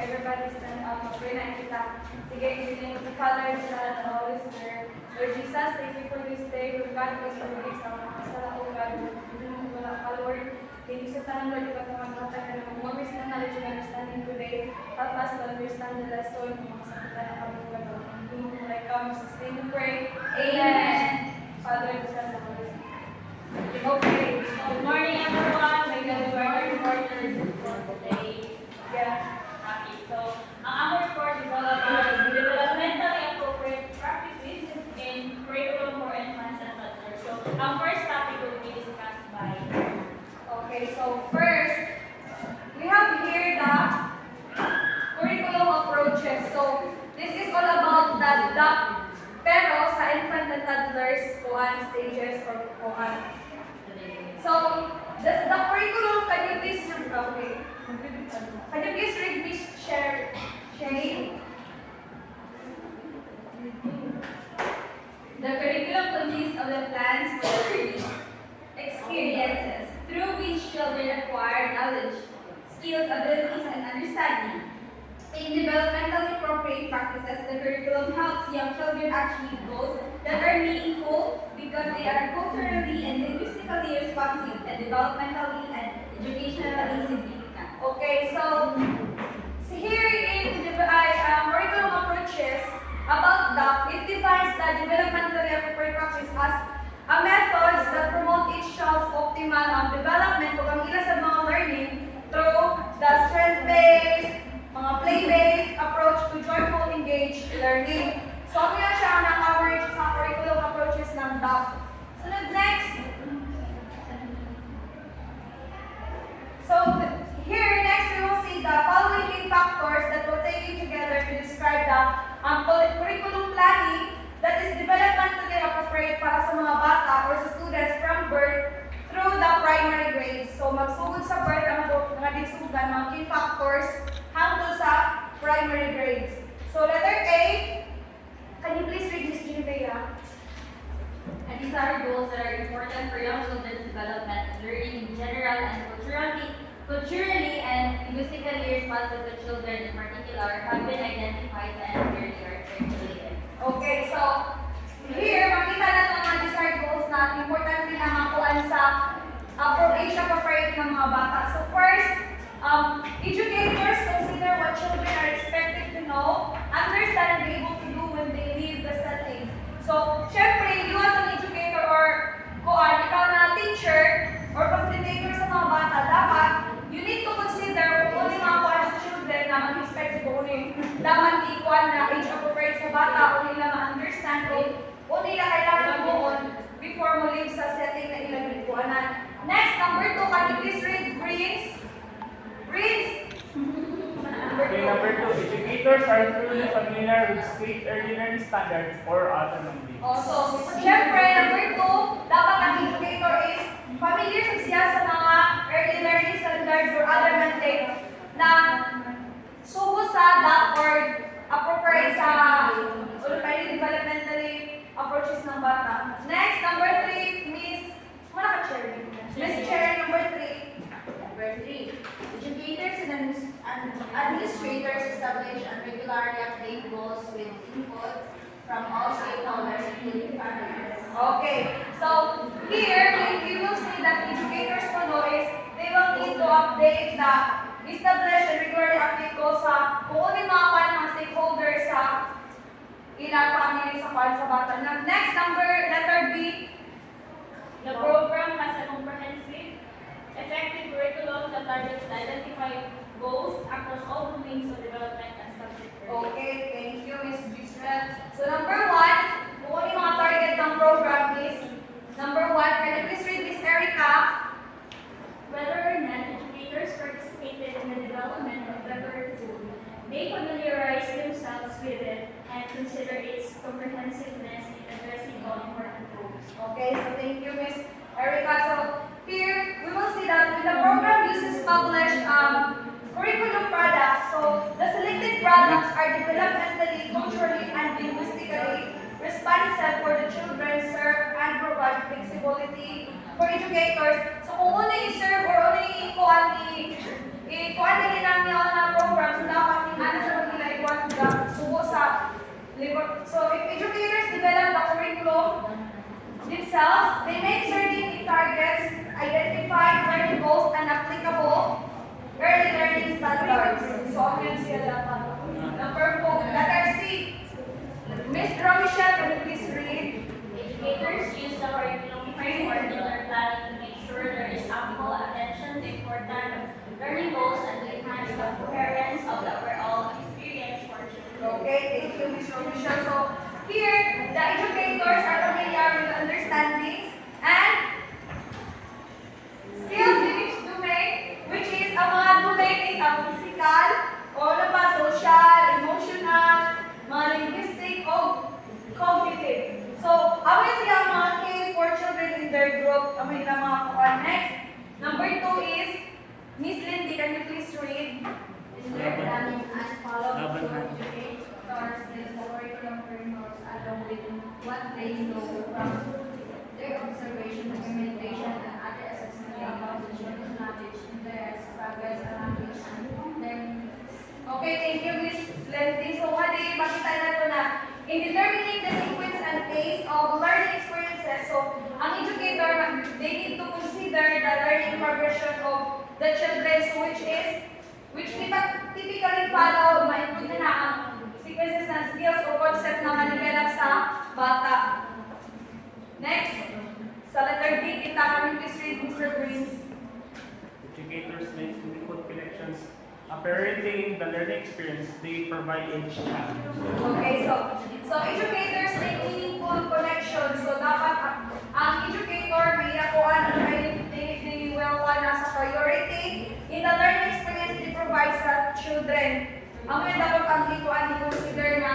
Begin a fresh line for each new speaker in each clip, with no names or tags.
everybody stand up. Pray na kita. Sige, in the name of the Father, the Son, and the Holy Spirit. Lord Jesus, thank you for this day. Lord God, please forgive sa mga kasala, O God. Wala ka, Lord. Thank you sa tanong, Lord, iba't mga bata ka naman. More wisdom, knowledge, and understanding today. Help us to understand the lesson ng mga sakitan na kami ng Lord. In whom I come, sustain and pray. Amen. Father, the Son, and the Holy Spirit. Okay. Good morning, everyone. May good morning for today. Yeah. Happy. So, our report is all about developmentally appropriate practices in curriculum for infants and toddlers. So, our first topic will be discussed by. Okay. So, first, we have here the curriculum approaches. So, this is all about the DAP. Pero sa infant and toddlers, kuhan stages or kuhan. So, the curriculum, can you please read this sharing?
The curriculum consists of the plans for learning experiences through which children acquire knowledge, skills, abilities, and understanding. In developmentally appropriate practices, the curriculum helps young children achieve goals that are meaningful because they are culturally and linguistically responsive and developmentally and educationally significant.
Okay, so here in the curriculum approaches about DAP, it defines the developmentally appropriate practice as a methods that promote each child's optimal development o ang ila sa mga learning through the strength-based, mga play-based approach to joyful engaged learning. So, ano yan siya ang coverage sa curriculum approaches ng DAP. Sunod next. So, here next we will see the following key factors that will take you together to describe the curriculum planning that is developmentally appropriate para sa mga bata or sa students from birth through the primary grades. So, magsugod sa birth ang mga disugan, mga key factors hangtod sa primary grades. So, letter A, can you please read Ms. Ginevra?
And these are goals that are important for young children's development, learning in general, and culturally and linguistically responsive to children in particular have been identified and clearly articulated.
Okay, so here, makita na itong mga desired goals na importante na makuhaan sa age appropriate ng mga bata. So first, educators consider what children are expected to know, understand, and be able to do when they leave the setting. So, syempre, you as an educator or ikaw na teacher or facilitator sa mga bata, dapat you need to consider kung ano yung mga kuhaan sa children na mag-expect kung ano yung dapat ikuan na age appropriate sa bata, kung nila ma-understand, kung nila kailangan buon before mo leave sa setting na ilang ikuanan. Next, number 2, can you please read Prince?
Okay, number 2, educators are truly familiar with state early learning standards or autonomy.
Also, syempre, number 2, dapat ang educator is familiar siya sa mga early learning standards or other mandate na subo sa DAP or appropriate sa developmentally approaches ng bata. Next, number 3, Miss Cherry, number 3.
Number 3, educators and administrators establish and regularly update goals with input from all stakeholders, including families.
Okay, so here you will see that educators will know is they will need to update the establish and regularly update goals sa kung ano yung mga stakeholders sa ilang family sa kwan sa bata. Next, letter B.
The program has a comprehensive, effective curriculum that targets the identified goals across all domains of development and subject area.
Okay, thank you, Ms. Giselle. So number 1, kung ano yung mga target ng program is, number 1, can you please read this, Erica?
Whether or not educators participated in the development of the curriculum, they familiarize themselves with it and consider its comprehensiveness in addressing all important goals.
Okay, so thank you, Ms. Erica. So here, we will see that when the program uses published curriculum products, so the selected products are developmentally, culturally, and linguistically responsive for the children, serve and provide flexibility for educators. So kung ano i-serve or ano i-kuhan namin na program, so dapat So if educators develop the curriculum themselves, they make certain targets, identify learning goals, and applicable early learning standards. So yun siya dapat. Number 4, letter C. Miss Romichelle, can you please read?
Educators use the curriculum framework in their planning to make sure there is ample attention to important learning goals and to enhance the coherence of the overall experience for children.
Okay, thank you, Miss Romichelle. So here, the educators are familiar with the understandings and skills in each domain, which is ang mga domain is ang physical, o ano pa, social, emotional, mga linguistic, o cognitive. So, amoy siya ang mga key for children in their group. Amoy na mga kuha. Next, number 2 is, Miss Lindy, can you please read?
In their planning and follow
Laban
to
na.
educate towards this curriculum frameworks along with what they know from their observation, documentation, and other assessment about the children's knowledge, interests, progress, and language, and learning needs.
Okay, thank you, Miss Lindy. So, Madi, makita na ito na in determining the sequence and pace of learning experiences, so, ang educator, they need to consider the learning progression of the children, so which typically follow, ma-include na ang sequences ng skills o concept na ma-develop sa bata. Next, sa letter D, kita kami please read Mr. Briggs.
Educators make meaningful connections. Apparently, the learning experience they provide each child.
Okay, so educators make meaningful connections. So dapat ang educator may nakuha na they will nasa priority in the learning experience they provide sa children. Ang may dapat ang ikuan i-consider na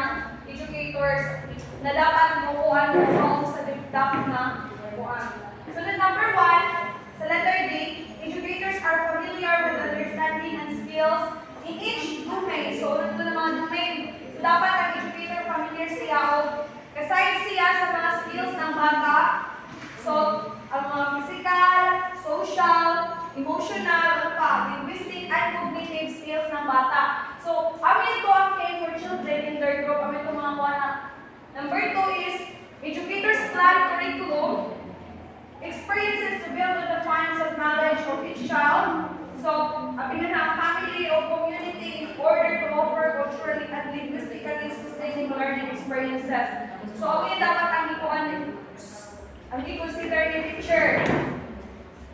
educators na dapat makuha na sa DAP na kuan. So the number 1, sa letter D, educators are familiar with understanding and skills in each domain. So, ito na mga domain. So, dapat ang educator familiar siya o kaside siya sa mga skills ng bata. So, ang mga physical, social, emotional, ano pa, linguistic, and cognitive skills ng bata. So, amin ito ang key for children in their group. Amin ito mga kuha na. Number 2 is, educators plan curriculum experiences to build on the funds of knowledge of each child. So, apin na ang family o community in order to offer culturally and linguistically sustaining learning experiences. So, ang dapat ang ikuan ang i-consider ni teacher.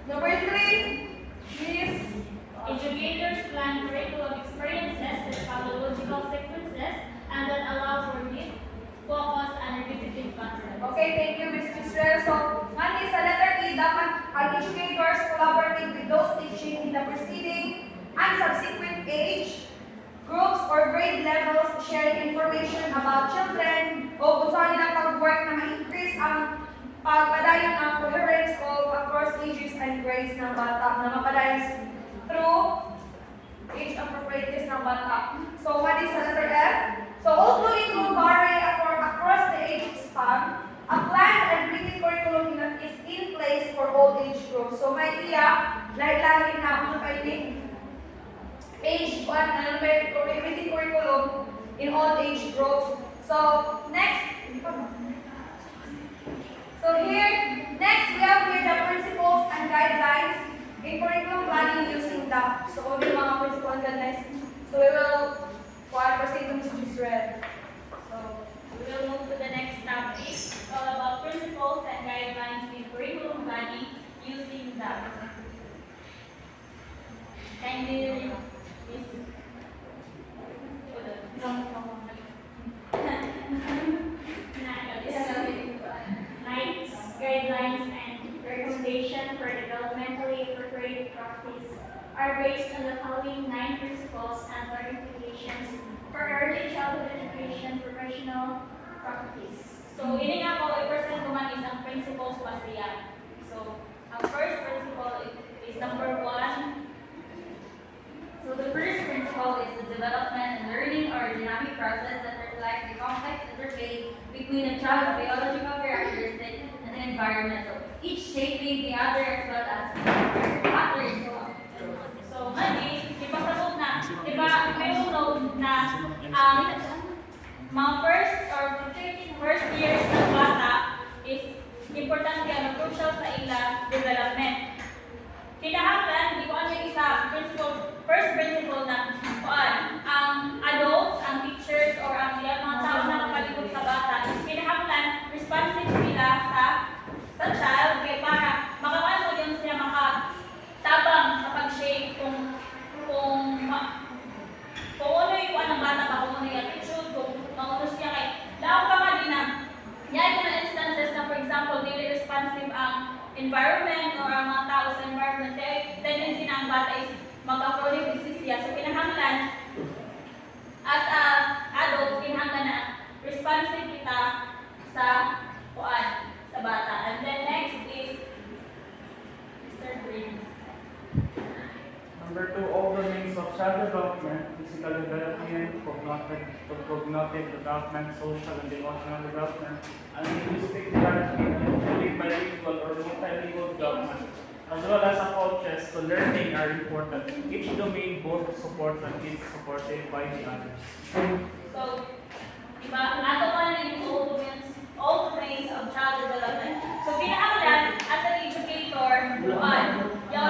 Number 3 is
Educators plan curriculum experiences that follow logical sequences and that allow for deep, focus, and repetitive concepts.
okay, thank you, Ms. Israel. So, mani sa letter E, dapat ang educators collaborate with those teaching in the preceding and subsequent age, groups, or grade levels, sharing information about children, o kung saan nilang pag-work na ma-increase ang pagpadayon ng coherence of across ages and grades ng bata, na mapadayon through age appropriateness ng bata. So, what is sa letter F? So, although it will vary across the age span, a planned and written curriculum is in place for all age groups. So, may lagi na ano kayo age 1 na written curriculum in all age groups. So, next. So, next we have here the principles and guidelines in curriculum planning using DAP. So, may mga principles and guidelines. So, we will proceed to Ms. Israel.
So, we will move to the next topic. It's all about principles and guidelines in curriculum planning using DAP. Kindly, Miss. Nights, guidelines, and recommendation for developmentally appropriate practice are based on the following 9 principles and clarifications for early childhood education professional practice. So, ini nga po, i-present ko man is ang principles pa siya. So, ang first principle is number 1. So, the first principle is the development and learning or dynamic process that reflects the complex interplay between a child's biological characteristics and the environment. So, each shaping the other as well as patterns. So, mali, ipasabot na, diba, may unod na ang mga first years ng bata is importante ang crucial sa ilang development. Kinahanglan, di ko ano yung isa, first principle na ang adults, ang teachers, or ang ilang mga tao na kapalibot sa bata is kinahanglan responsive sila sa child kaya para makakano yung sila makatabang sa pag-shape kung ano yung ng bata ba, kung ano yung attitude, kung ano siya kay laong pa nga din na yan yung instances na for example, really responsive ang environment or ang mga tao sa environment, tendency na ang bata is mag-approve siya. So, kinahanglan, as adults, kinahanglan na responsive kita sa bata. And then next is Mr. Green.
Number 2, all domains of child development, physical development, cognitive development, social and emotional development, and linguistic development, including bilingual or multilingual development, as well as approaches to learning are important. Each domain both supports and is supported by the others.
So, diba, ato pa na yung all domains of child development. So, kinahanglan, as an educator, yung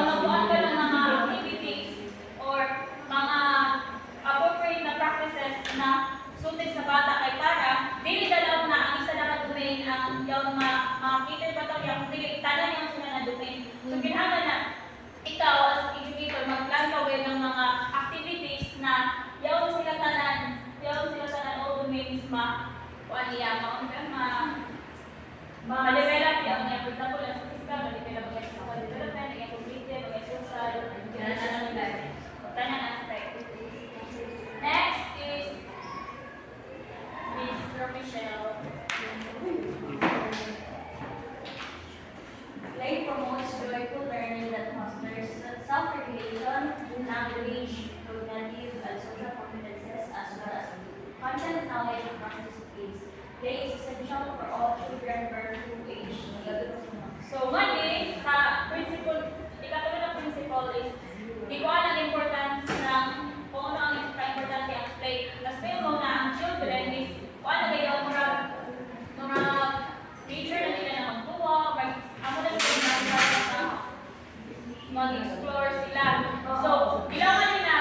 magbuan ka ng mga activities or mga appropriate na practices na suited sa bata kay para dili dalaw na ang isa na domain ang yung makita pa tayo yung dili tanan yung sila na domain. So kinahanglan na ikaw as educator mag-plan ka ng mga activities na yaon sila tanan all domains ma-develop yung for example as physical, ma-develop yung physical development, yung cognitive, yung social, tanan aspect. Next is Miss Rochelle.
Play promotes joyful learning that fosters self-regulation, language, cognitive, and social competences, as well as content, knowledge, and practice skills. Play is essential for all children birth to age.
So, mali, sa principle, ikatulad ng principle is, di ko alam ang importance ng kung ano ang importante ang play. Tapos may mo na ang children is, kung ano kayo, mga nature na nila na magtuwa, ako na sila na mag-explore sila. So, kailangan nila,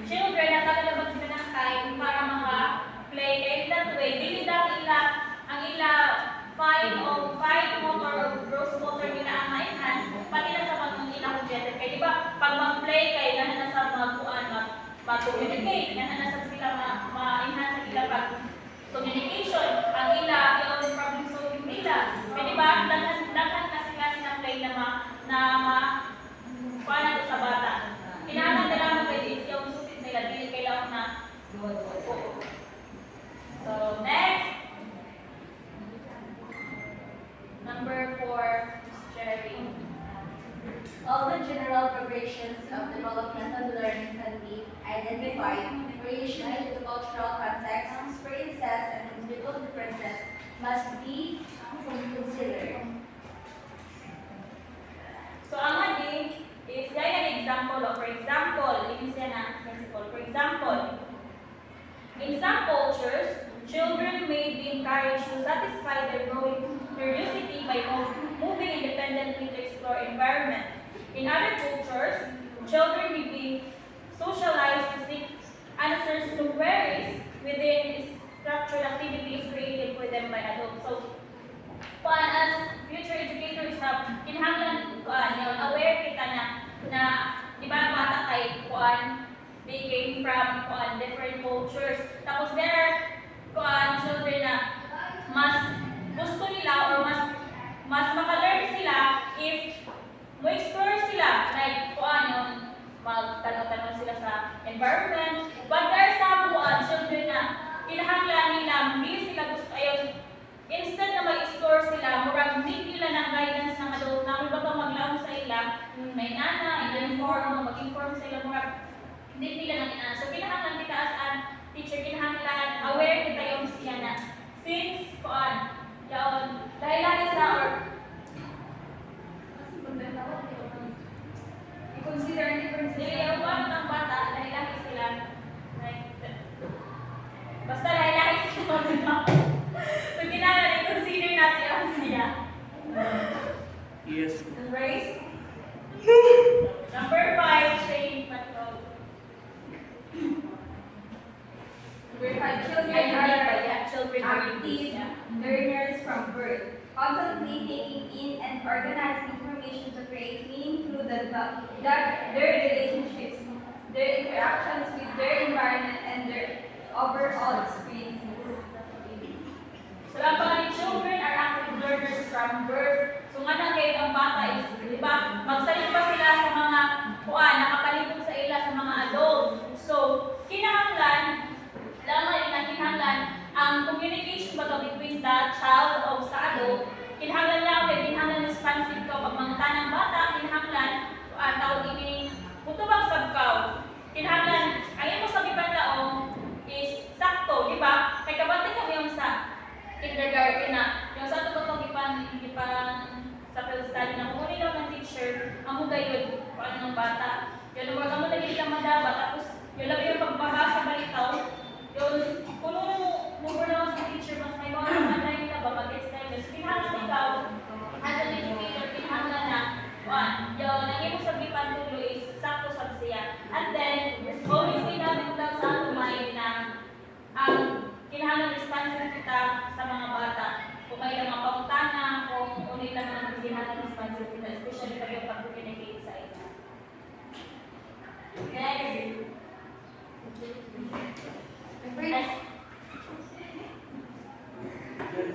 children, nakalabag sila ng time para maka-play. And that way, dili daw ang fine motor or gross motor nila ang ma-enhance, pati na sa pag-ilang cognitive. Kaya di ba, pag mag-play kayo, gana na sa mag-communicate, gana na sa sila ma-enhance ang ilang pag-communication, ang yung problem solving nila. Kaya di ba, daghan kasi ng play na paano sa bata. Kailangan nila mo kayo is yung susit nila, dili kailangan na So, next. Number 4, Jerry.
All the general progressions of developmental learning can be identified, related to cultural contexts, experiences, and individual differences must be considered.
So, ang mali is yan an example of, for example, yun siya na principle. For example, in some cultures, children may be encouraged to satisfy their growing curiosity by moving independently to explore environment. In other cultures, children may be socialized to seek answers to queries within structured activities created for them by adults. So, as future educators, kinahanglan aware kita na di ba bata kay they came from different cultures. Tapos there are children na mas gusto nila or mas maka-learn sila if mo-explore sila, like magtanong-tanong sila sa environment. But there are some children na kinahanglan nila, hindi sila gusto, instead na mag-explore sila, murag need nila ng guidance ng adult na may baka maglaong sa ila, may nana, mag-inform sa ila, murag need nila ng ina. So, kinahanglan kita as an teacher, kinahanglan, aware kita yung siya na since, dahil sa or i-consider ang differences. Yung ng bata, dahil sila, basta dahil sila
Yes.
Embrace.
Number 5, training method.
Number 5, children
Ay,
are
children are
active learners from birth, constantly taking in and organizing information to create meaning through their relationships, their interactions with their environment, and their overall experiences.
So, ang mga children are active learners from birth. So, nga na kayo ang bata is, di ba, magsalit pa sila sa mga nakapalibot sa ila sa mga adult. So, kinahanglan, ang communication ba between the child o sa adult, kinahanglan niya, kinahanglan responsive ka pag mga tanang bata, kinahanglan, tawag ini, kutubang sabkaw. Kinahanglan, ang imo sa gibanlaong is sakto, di ba? Kay kabante kami yung sa kindergarten na, yung sa ito itong sa field study na kung lang ng teacher, ang mugayod, paano ng bata. Yung lumag mo naging lang madaba, tapos yung labi yung pagbahasa balitaw, yung kung mo na sa teacher, mas may mga naman nila ba, mag-gets na yun. So, kinahanglan ikaw, as an educator, kinahanglan na, yung nangimo sa gipan tulo is sakto sa siya. And then, always namin lang sa ato mind na ang kinahanglan responsive kita sa mga bata. Kung may mga pangutana, kung unay lang ang kinahanglan responsive kita, especially pag yung pag-communicate sa isa. Next.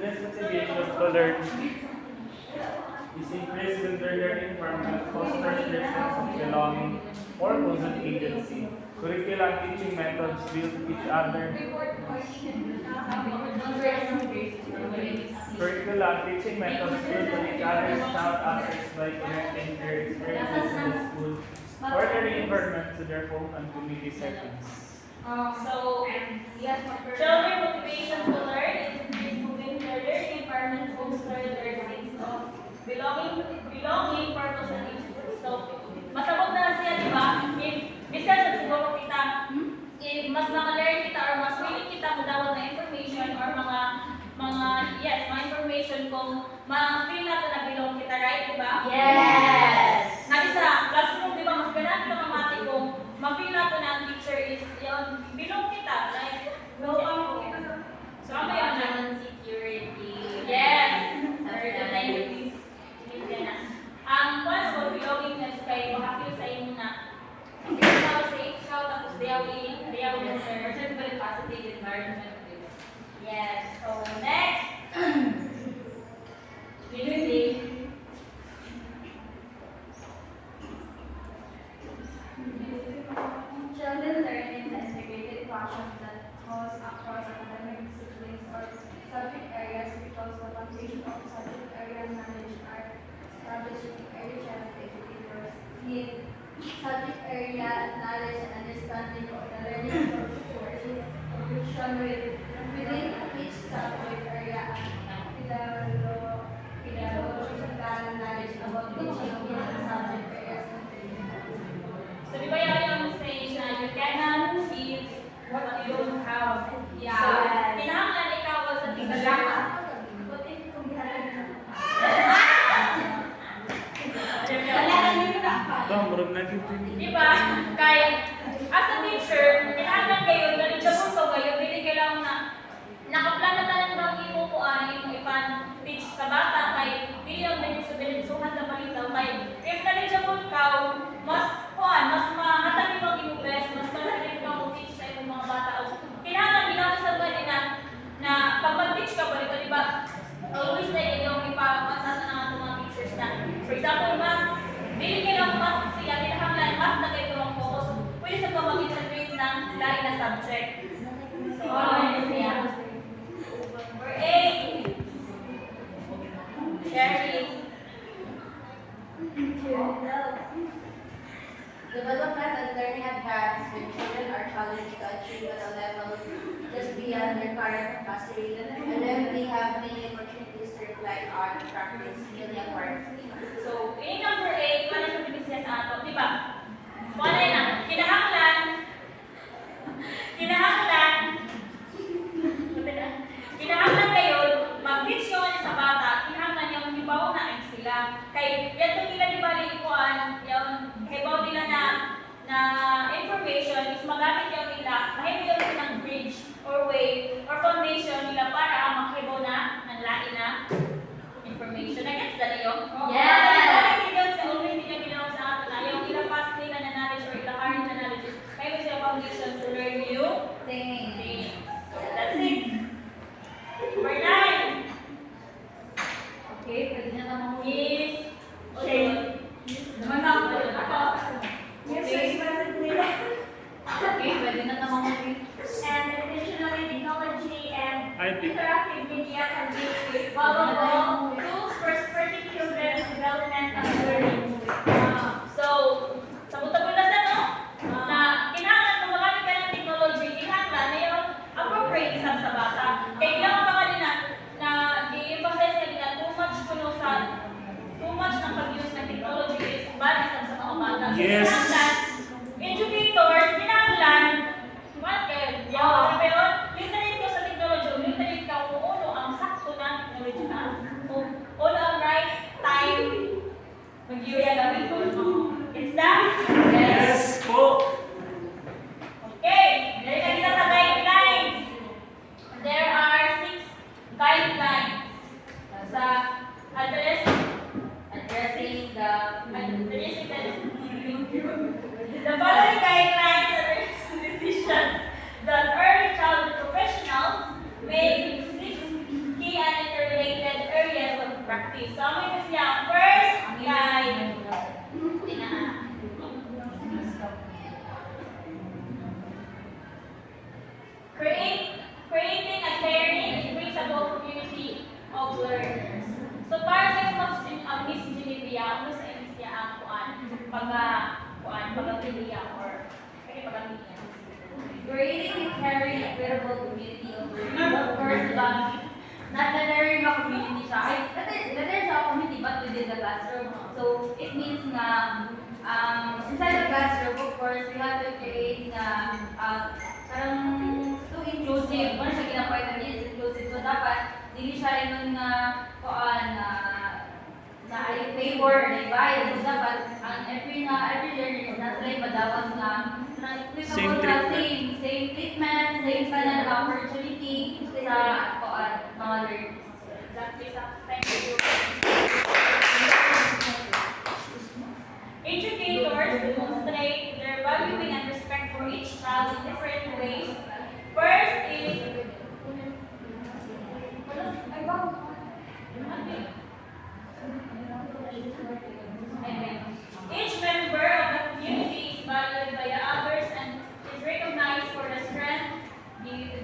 This motivation to learn is increased in their learning environment, fosters their sense of belonging, purpose, and agency. Curricular teaching methods build each other. Curricular teaching methods build on each other's child assets by connecting their experiences in the school, ordinary environment to their home and community settings.
So, children motivation to learn is increased within their learning environment, foster their sense of belonging, purpose, and agency. So, masabot na siya, di ba? If discuss siguro kita, if mas maka-learn kita or mas willing kita madawat na information or mga information kung ma-feel natin na belong kita, right? Di ba?
Yes!
Nadi sa classroom, di ba? Mas ganaan kita mamati kung ma-feel natin na ang teacher is yun, belong kita. Like, belong kita sa... So, ano yun na?
Security.
Yes! Ang once for belongingness kay makafeel sa inyo na ikaw safe ka, tapos they will serve positive environment. Yes. So, next. Unity.
Children learn in the integrated fashion that goes across academic disciplines or subject areas because the foundation of subject area knowledge are established in early childhood educators. Need subject area knowledge and understanding of the learning progression within each subject area and pedagogical knowledge about teaching in the subject areas.
So, di ba yung saying na you cannot give what you don't have?
Yeah.
So, kinahanglan ikaw sa teacher.
What if kung gihalan
Ito, marag na dito.
Di ba? Kaya, as a teacher, kinahanglan kayo, knowledgeable ka kayo, hindi kailangan na nakaplan na talang bang imo ko yung ipan-teach sa bata, kay hindi yung binitsuhan na malitaw, kay if knowledgeable ka, mas mahatag yung imo best, mas malalim ka mo teach sa imong mga bata. Kinahanglan, ginagawa sa bali na pag mag-teach ka pa dito, di ba? Always na yung ipapansasa ng ating mga teachers na, for example, dili kailangan math sila, kinahanglan math na kayo ang focus. Pwede sa mga mag-interpret ng lain na subject. So, number 8. Sharing.
Development and learning advance when children are challenged to achieve at a level just beyond their current capacity, and then they have many opportunities to reflect on and practice newly acquired skills.
So, ini number 8, paano sa binisya sa ato, di ba? Paano na? Kinahanglan kayo, mag-teach yun sa bata, kinahanglan yung hibaw na sila. Kay, information is magamit yung nila, mahimo yung silang bridge or way or foundation nila para makahibaw na ng lain na information. Nag-gets na niyo?
Yes!
Yes! Sa always din yung ginawa sa ato na yung ilang past nila na knowledge or ilang current na knowledge is mahimo sila foundation to learn new
Thanks.
things. So, that's it. Number 9
Okay, pwede na naman
is shade. Naman ako.
Yes, sir.
Okay, pwede na naman
And additionally, technology and
I think
interactive media can be valuable tools for supporting children's development and learning. So, sa buta-buta sa no, na kailangan kung magamit ka ng technology, kailangan na yung appropriate sa bata. Kaya kailangan pa kanina na i-emphasize kanina too much ng pag-use ng technology is bad isang sa mga bata. So,
Yes.
kailangan educators, kailangan what else? Literate ko sa technology, literate ka kung ano ang sakto na technology na. Kung ano ang right time mag-use ng technology. It's that?
yes po.
Okay, dahil na kita sa guidelines. There are 6 guidelines sa
addressing the
the following guidelines address decisions that early childhood professionals make in 6 key and interrelated areas of practice. So, ang ito siya, first guide. Creating a caring, equitable community of learners. So, para sa yung Miss Genevia, ano sa inis niya ang pagpiliya or pagpiliya.
creating a caring, equitable community of learning. Of course, not the learning na community siya. There's a community but within the classroom. So, it means na inside the classroom, of course, we have to create na parang too inclusive. Kung siya ginapawitan niya is inclusive. So, dapat, hindi siya rin nun na ay favor, na bias. So, dapat, every learner is nasa lang madawag na
Same treatment.
same treatment, same kind of opportunity sa mga learners.
Exactly. Thank you. Educators demonstrate their valuing and respect for each child in different ways. First is each member of the community is valued by the others and is recognized for the strength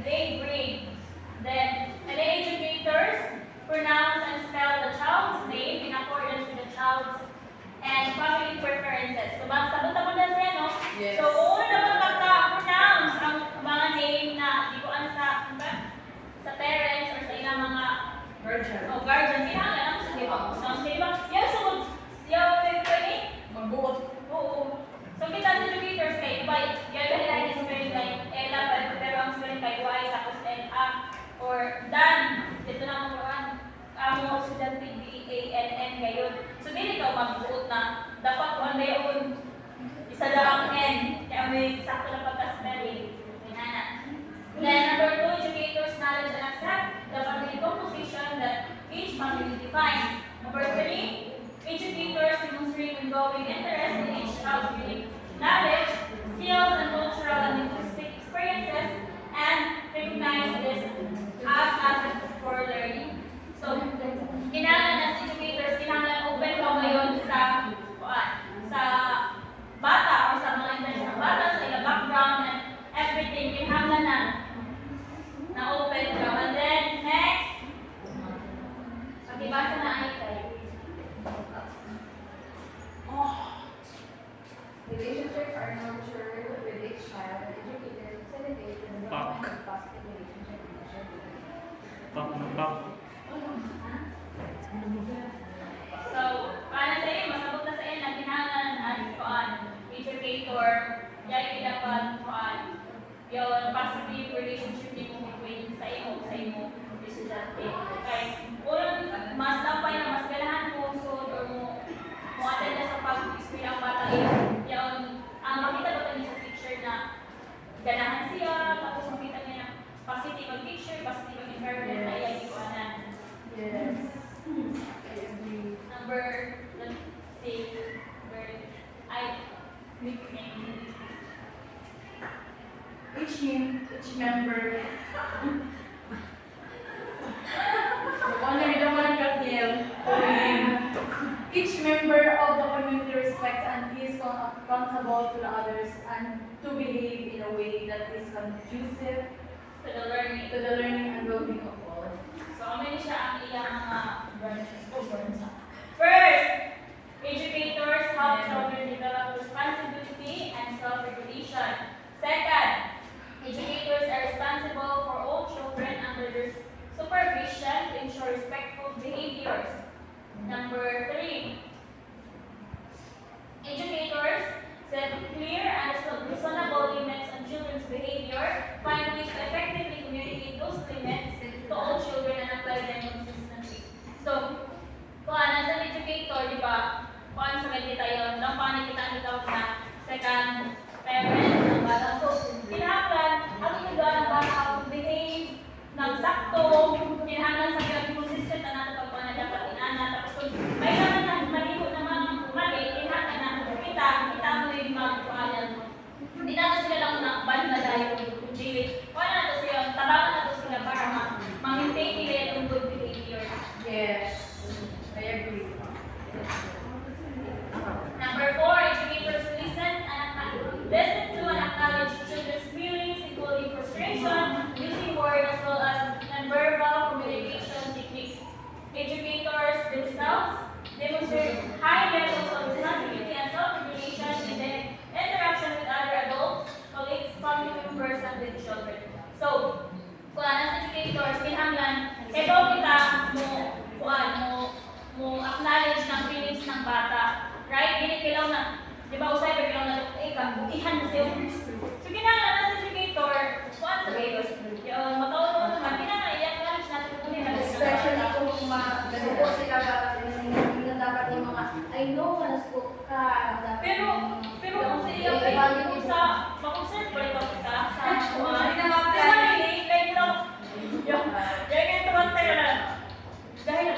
they bring. Then, the educators pronounce and spell the child's name in accordance with the child's and family preferences. So, sabot mo na siya, no?
Yes.
So, kung ano naman pagka-pronounce ang mga name na di ko ano sa parents or sa ilang mga guardian, kailangan lang sa diba? So, di ba? Yung sumod, yung pwede?
Magbuot.
Oo. So, kita sa educators kay iba, yung dahil is spelling kay Ella, pero ang spelling kay Y, tapos N-A, or Dan, dito na ang mga ang estudyante D-A-N-N ngayon. So, dili ka magbuot na dapat one day on isa lang ang N, kaya may sakto na pagka-spelling. Then, number 2, educators knowledge and accept the family composition that each family defines. Number 3, educators demonstrate ongoing interest in each child's unique knowledge, skills, and cultural and linguistic experiences, and recognize this as assets for learning. So, kailangan as educators, kailangan open ka ngayon sa bata or sa mga interest ng bata, sa ilang background and everything. Kailangan na open ka. And then, next, pag-ibasa na ay tayo.
Relationships are nurtured with each child and educators facilitate the development of positive relationship in the children.
Pak na pak.
So, para sa iyo, masabot na sa iyo na kailangan as educator, dahil dapat yung positive relationship niyo between sa iyo, estudyante. Okay. Unang mas lampay na mas ganahan mo so or mo attend na sa pag-explain ang bata yung ang makita ba tayo sa picture na ganahan siya, tapos makita niya na positive ang picture, positive ang environment na iyan ikuanan.
Yes. I agree.
Number, let's say, nickname.
Each member. Each member of the community respects and is accountable to the others and to behave in a way that is conducive
To the learning.
to the learning and well-being of all.
So, amin siya ang iyang mga branches o branches. First, educators help children develop responsibility and self-regulation. Second, educators are responsible for all children under their supervision to ensure respectful behaviors. Number 3, educators set clear and reasonable limits on children's behavior, find ways to effectively communicate those limits to all children and apply them consistently. So, kung as an educator, di ba, kung sa kita yun, nang paano kita ang itawag na second parent ng bata. So, kinahanglan, ang ginagawa ng bata how to behave, ng sakto, kinahanglan sa kaya consistent na natin pag paano dapat inana. Tapos kung may naman na maliho na mga mali, kinahanglan na kita mo yung mga pangalan mo. Hindi natin sila lang nakban na dahil kundi, kung ano na to sila, tabangan na to sila para ma-maintain nila yung good behavior.
Yes, I agree.
Number 4, educators listen to and acknowledge children's feelings, including frustration, using words as well as nonverbal communication techniques. Educators themselves demonstrate high levels of responsibility and self-regulation in their interaction with other adults, colleagues, family members, and with children. So, kung as educators, kinahanglan, ito kita mo acknowledge ng feelings ng bata. Right? Hindi kilaw na, di ba usay ba kilaw na, kabutihan mo sa'yo. So, kinahanglan as educator, kuhaan sa kayo, makaunod naman, kinahanglan i-acknowledge natin kung hindi na
Especially kung nasuko sila bata sila dapat yung mga I know na nasuko ka.
Pero kung sa iyo, kung sa, mag-observe pa rin ka sa kuhaan, di ba, like, yung ganito man tayo na, dahil,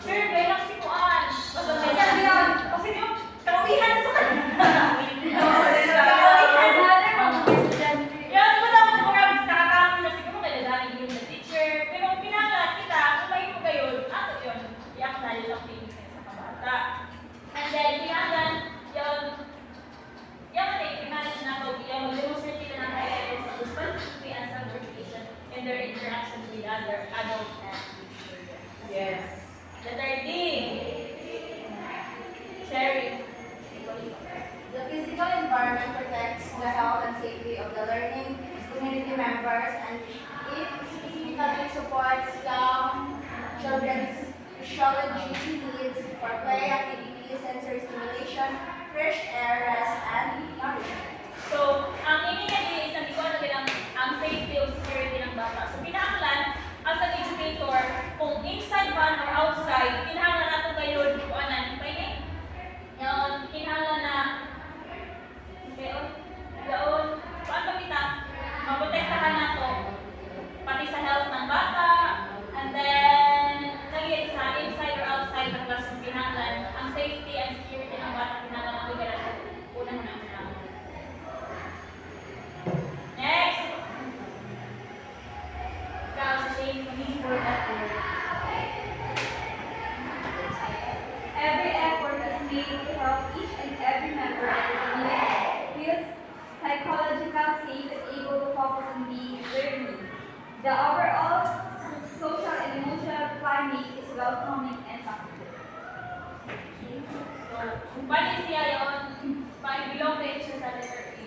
sure, dahil lang si kuhaan, basta may sabi yun, kasi yung, kawihan na sa kanya. Yan, wala akong programs nakakami na siguro kailangan yung teacher, pero pinangat kita, kung may mo kayo, ato yun, i-acknowledge ang feelings sa kabata. And then, pinangat, i-acknowledge na ako, demonstrate kita ng high levels of responsibility and self-regulation in their interaction with other adults and children.
Yes.
Letter D, sharing.
The physical environment protects the health and safety of the learning community members and it specifically supports young children's physiology needs for play activities, sensory stimulation, fresh air, rest, and nourishment.
So, ang iningali is nandito na din ang safety o security ng bata. So, pinahanglan, as an educator, kung inside man or outside, pinahanglan natin kayo, kung anan, pwede? Yung, pinahanglan na, doon, kung ano kita, maprotektahan nato, pati sa health ng bata, and then, lagi sa inside or outside ng classroom, pinahanglan, ang safety and security ng bata, pinahanglan ang ligaran. Unang na. Next! Ikaw sa shame kami for that word.
Every effort is made to help each and every member of the community feels psychological, safe, and able to focus on the learning. The overall social and emotional climate is welcoming and positive.
So, bali siya yun, belong na siya sa letter A.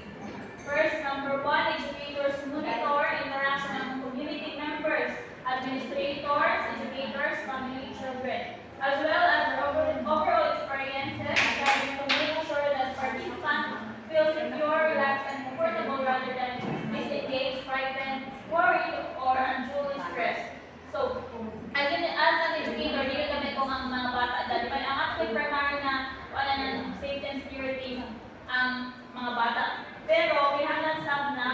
First, number 1, educators monitor interaction ng community members, administrators, educators, family, children, as well as their overall experiences, striving to make sure that participants feel secure, relaxed, and comfortable rather than disengaged, frightened, worried, or unduly stressed. So, as an educator, di ka kami kung ang mga bata dahil ang actually primary na wala ng safety and security ang mga bata. Pero, kinahanglan sab na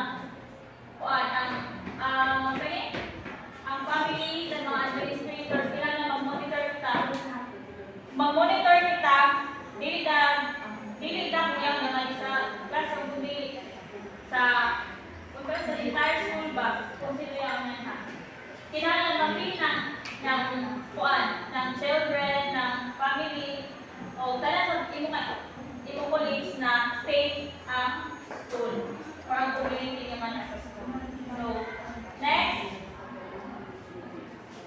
sa sa entire school ba kung sino yung ha. Kinahanglan ma-feel ng kuan, ng children, ng family, o tanan sa imo colleagues na safe ang school or ang community naman sa school. So, next,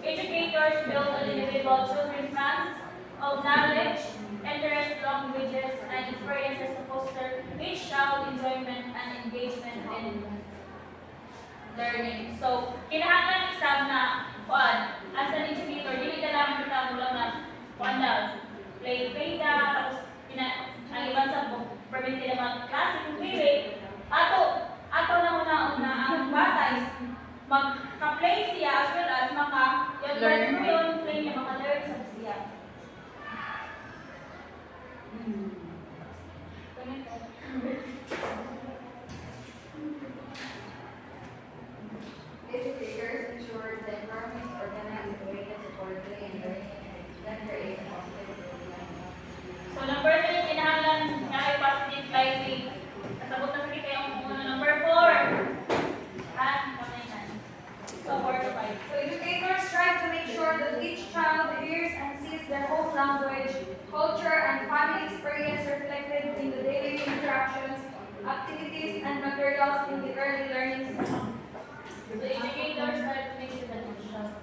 educators build on individual children's plans of knowledge, interest, languages, and experiences to foster each child enjoyment and engagement in learning. So, kinahanglan isab na kuan, as an educator, dili ka lang kita mo lang na kuan daw, play da, tapos ang iban sa permit naman klase kung dili, ato na una ang bata is magka-play siya as well as
Learn.
mo yun, play niya, maka-learn sa siya.
Educators ensure the environment is organized in a way that supports play and learning and that creates a positive environment.
So, number 3, kinahanglan nga ay positive lighting. Kasabot na sa kita yung number 4. So, 4 to 5.
So educators strive to make sure that each child hears and sees their home language, culture, and family experience reflected in the daily interactions, activities, and materials in the early learning session.
So, educators strive to make sure that each child.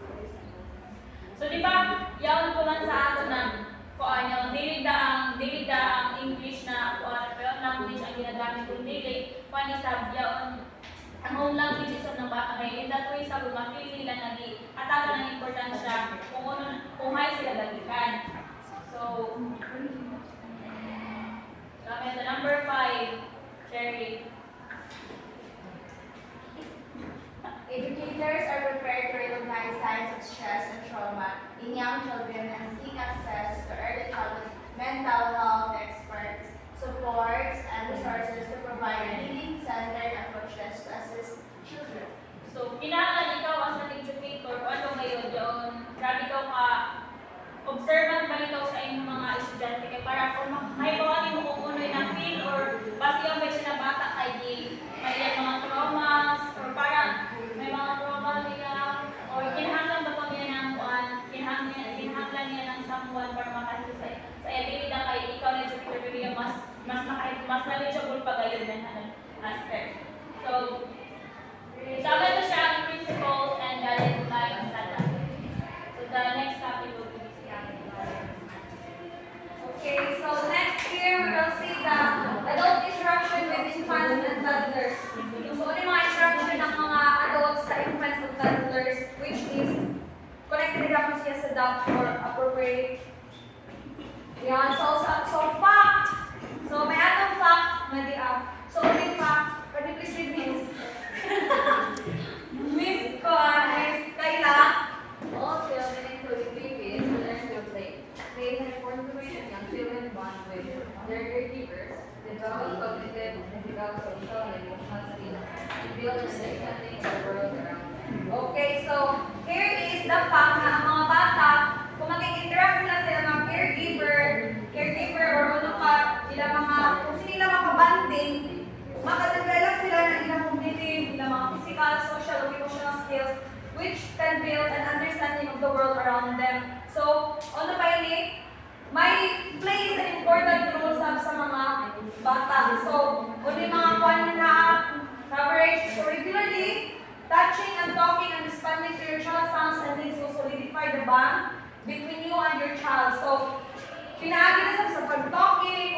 So, di ba, yaon ko man sa ato na kuan yung dili da ang English na kuan pero language ang ginagamit kung dili kuan isab yaon ang home language isab ng bata kay in that way sa ma-feel nila na di atagan ang importansya kung hay sila dagikan. So, gamit na number 5, Cherry.
Educators are prepared to recognize signs of stress and trauma in young children and seek access to early childhood mental health experts, supports, and resources to provide healing-centered approaches to assist children.
So, kinahanglan ikaw as an educator, ano ngayon doon, grabe ikaw ka, observant ba ikaw sa inyong mga estudyante kaya para kung may bawani mo kung unoy na feel or basta yung may sinabata ay di may mga traumas or parang may mga trauma nila or kinahanglan ba ko niya ng kuan, kinahanglan niya ng someone para makahit sa edili na kay ikaw na educator pero mas knowledgeable pa kayo din aspect. So, sabi ito siya ang principles and guidelines data. So, the next topic will be
Okay, so next here we will see the adult interaction with infants and toddlers. So, ano yung mga interaction ng mga adults sa infants and toddlers, which is connected nila po siya sa DAP or appropriate. Yan, so fact. So, may atong fact na di So, may fact, can you please read this? Miss is Kayla.
All children, including babies, learn to play. Play is an important way that young children bond with their caregivers, develop cognitive, physical, social, and emotional skills, and build an understanding of the world around them.
Okay, so here is the fact na ang mga bata, kung mag-interact sila sa mga caregiver or ano ka, kung sila makabanding, makadevelop sila ng ilang cognitive, ilang mga physical, social, or emotional skills which can build an understanding of the world around them. So, on the pilot, may plays an important role sa mga bata. So, kung yung mga kwan na coverage, so regularly, touching and talking and responding to your child's sounds and needs will solidify the bond between you and your child. So, pinaagi na sa pag-talking,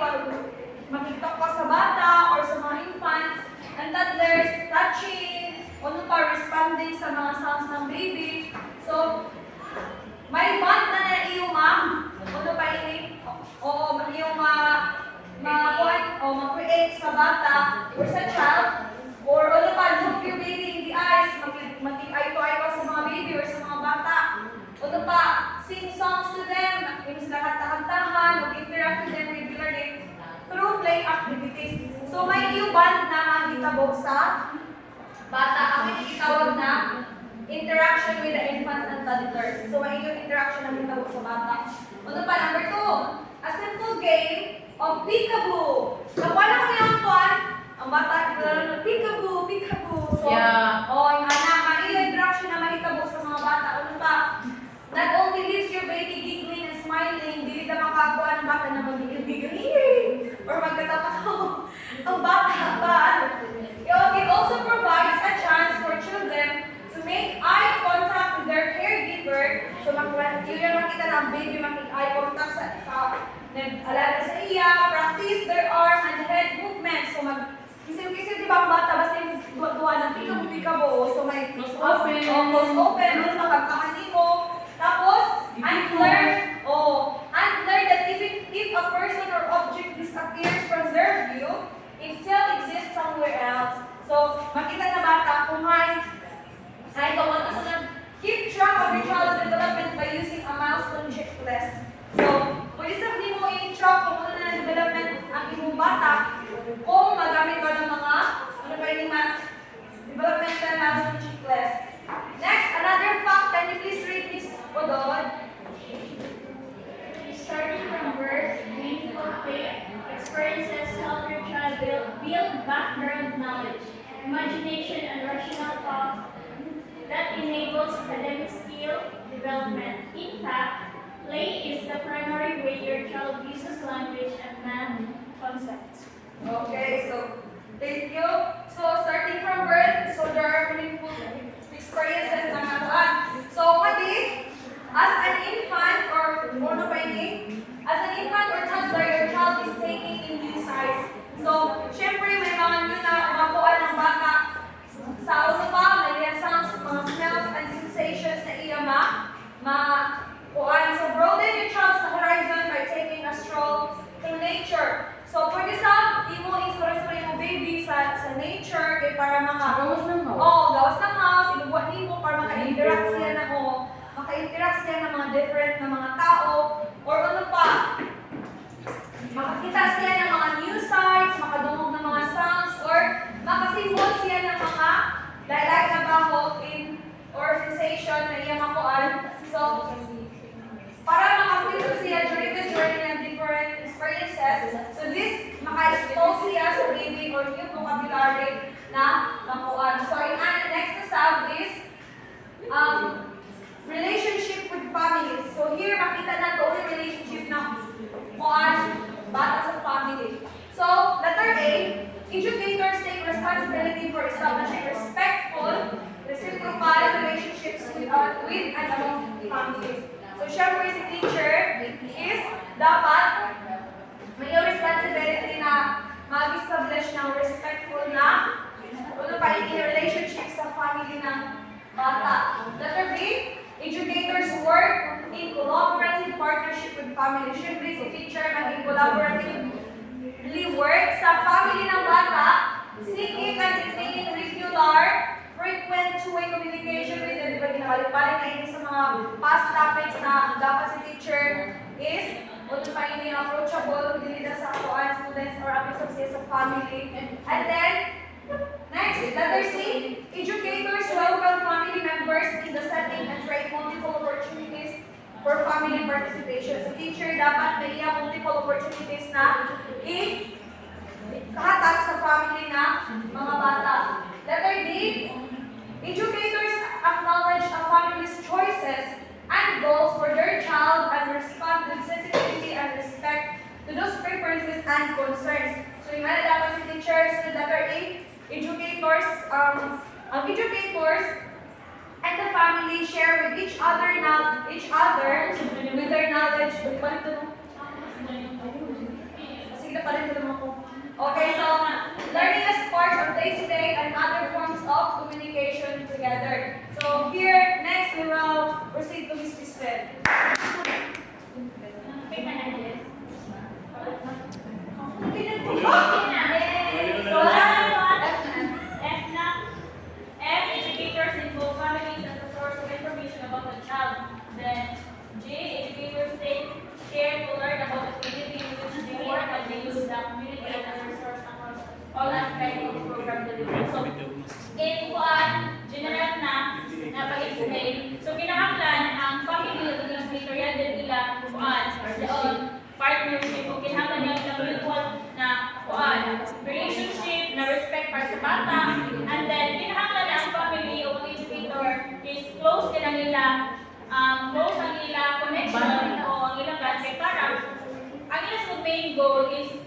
mag-talk ka sa bata or sa mga infants, and toddlers, touching, ano pa, responding sa mga sounds ng baby. So, may bond na na iyong ano pa ini? Oo, iyong ma-create sa bata or sa child, or ano pa, look your baby in the eyes, mag-eye to eye ka sa mga baby or sa mga bata. Ano pa, sing songs to them, yung sila kanta-kantahan, mag-interact with them regularly through play activities. So, may iyong bond na makikabog sa bata. Ang itawag na interaction with the infants and toddlers. So, may iyong interaction na makikabog sa bata. Ano pa, number 2, a simple game of peekaboo. Nakuha na kami ang ang bata peekaboo, peekaboo. So,
Yeah.
yung anak, ma-interaction na mahitabo sa mga bata. Ano pa? Not only leaves your baby giggling and smiling, dili na makakuha ng bata na magigil-gigil or magkatawa. Ang bata pa, it also provides a chance for children to make eye contact with their caregiver. So, yun makita na ang baby makita eye contact sa nag-alala sa iya, practice their arm and head movement. So, kisil-kisil, di ba ang bata, basta yung duwa ng pikabo-pikabo. So, may close open, mas makakaani mo. Tapos, and learn that if a person or object disappears from their view, it still exists somewhere else. So, makita na bata kung ay kawal na sa keep track of your child's development by using a milestone checklist. So, pwede sabihin mo i-track kung ano na development ang imong bata kung magamit ka ng mga developmental milestone checklist. Next, another fact, can you please read this, Odod?
Starting from birth, meaningful play experiences help your child build background knowledge, imagination, and rational thought that enables academic skill development. In fact, play is the primary way your child uses language and math concepts.
Okay, so thank you. So starting from birth, so there are meaningful experiences na nakuhaan. So pwede, as an infant or as an infant or toddler, your child is taking in new sights. So, syempre may mga new na makuhaan ng bata sa ulo pa, may sounds, mga smells and sensations na iya makuhaan. So, broaden your child's horizon by taking a stroll through nature. So, pwede sa inspirasyon mo baby sa nature, kaya para gawas ng house, inubuan mo para maka-interact siya ng mga different na mga tao, or ano pa, makakita siya ng mga new sights, makadungog ng mga sounds, or makasimbol siya ng mga laylay na baho or sensation na iya makuhaan. So, para maka-feel siya during the journey ng different experiences, so this maka-expose siya sa baby or new vocabulary na makuhaan. So, next na sub is relationship with families. So here, makita na ito yung relationship na bata sa family. So, letter A, educators take responsibility for establishing respectful, reciprocal relationships with and among families. So, syempre si teacher is dapat may responsibility na mag-establish ng respectful na relationship sa family ng bata. Letter B, educators work in collaborative partnership with family. Siyempre, si teacher naging collaboratively work sa family ng bata, seeking and maintaining regular, frequent two-way communication with them. Diba, ginabalik-balik na ini sa mga past topics na dapat si teacher is approachable, hindi na sa students or episodes sa family. And then, next, letter C, educators welcome family members in the setting and create multiple opportunities for family participation. So, teacher dapat may multiple opportunities na kahatag sa family na mga bata. Letter D, educators acknowledge a family's choices and goals for their child and respond with sensitivity and respect to those preferences and concerns. So, yung dapat si teachers, letter A, educators and the family share with each other with their knowledge. Sige na pala ito ako. Okay, so learning as part of day-to-day and other forms of communication together. So here, next we will proceed to Ms. Cristel.
F, educators involve families as a source of information about the child. Then J, educators take care to learn about the community in which they work and they use the community as a resource across all aspects of the program delivery. So, general na pag-explain. So, kinakaplan ang family educator yan din nila partnership o kinakaplan yung mutual na relationship, na Development's main goal is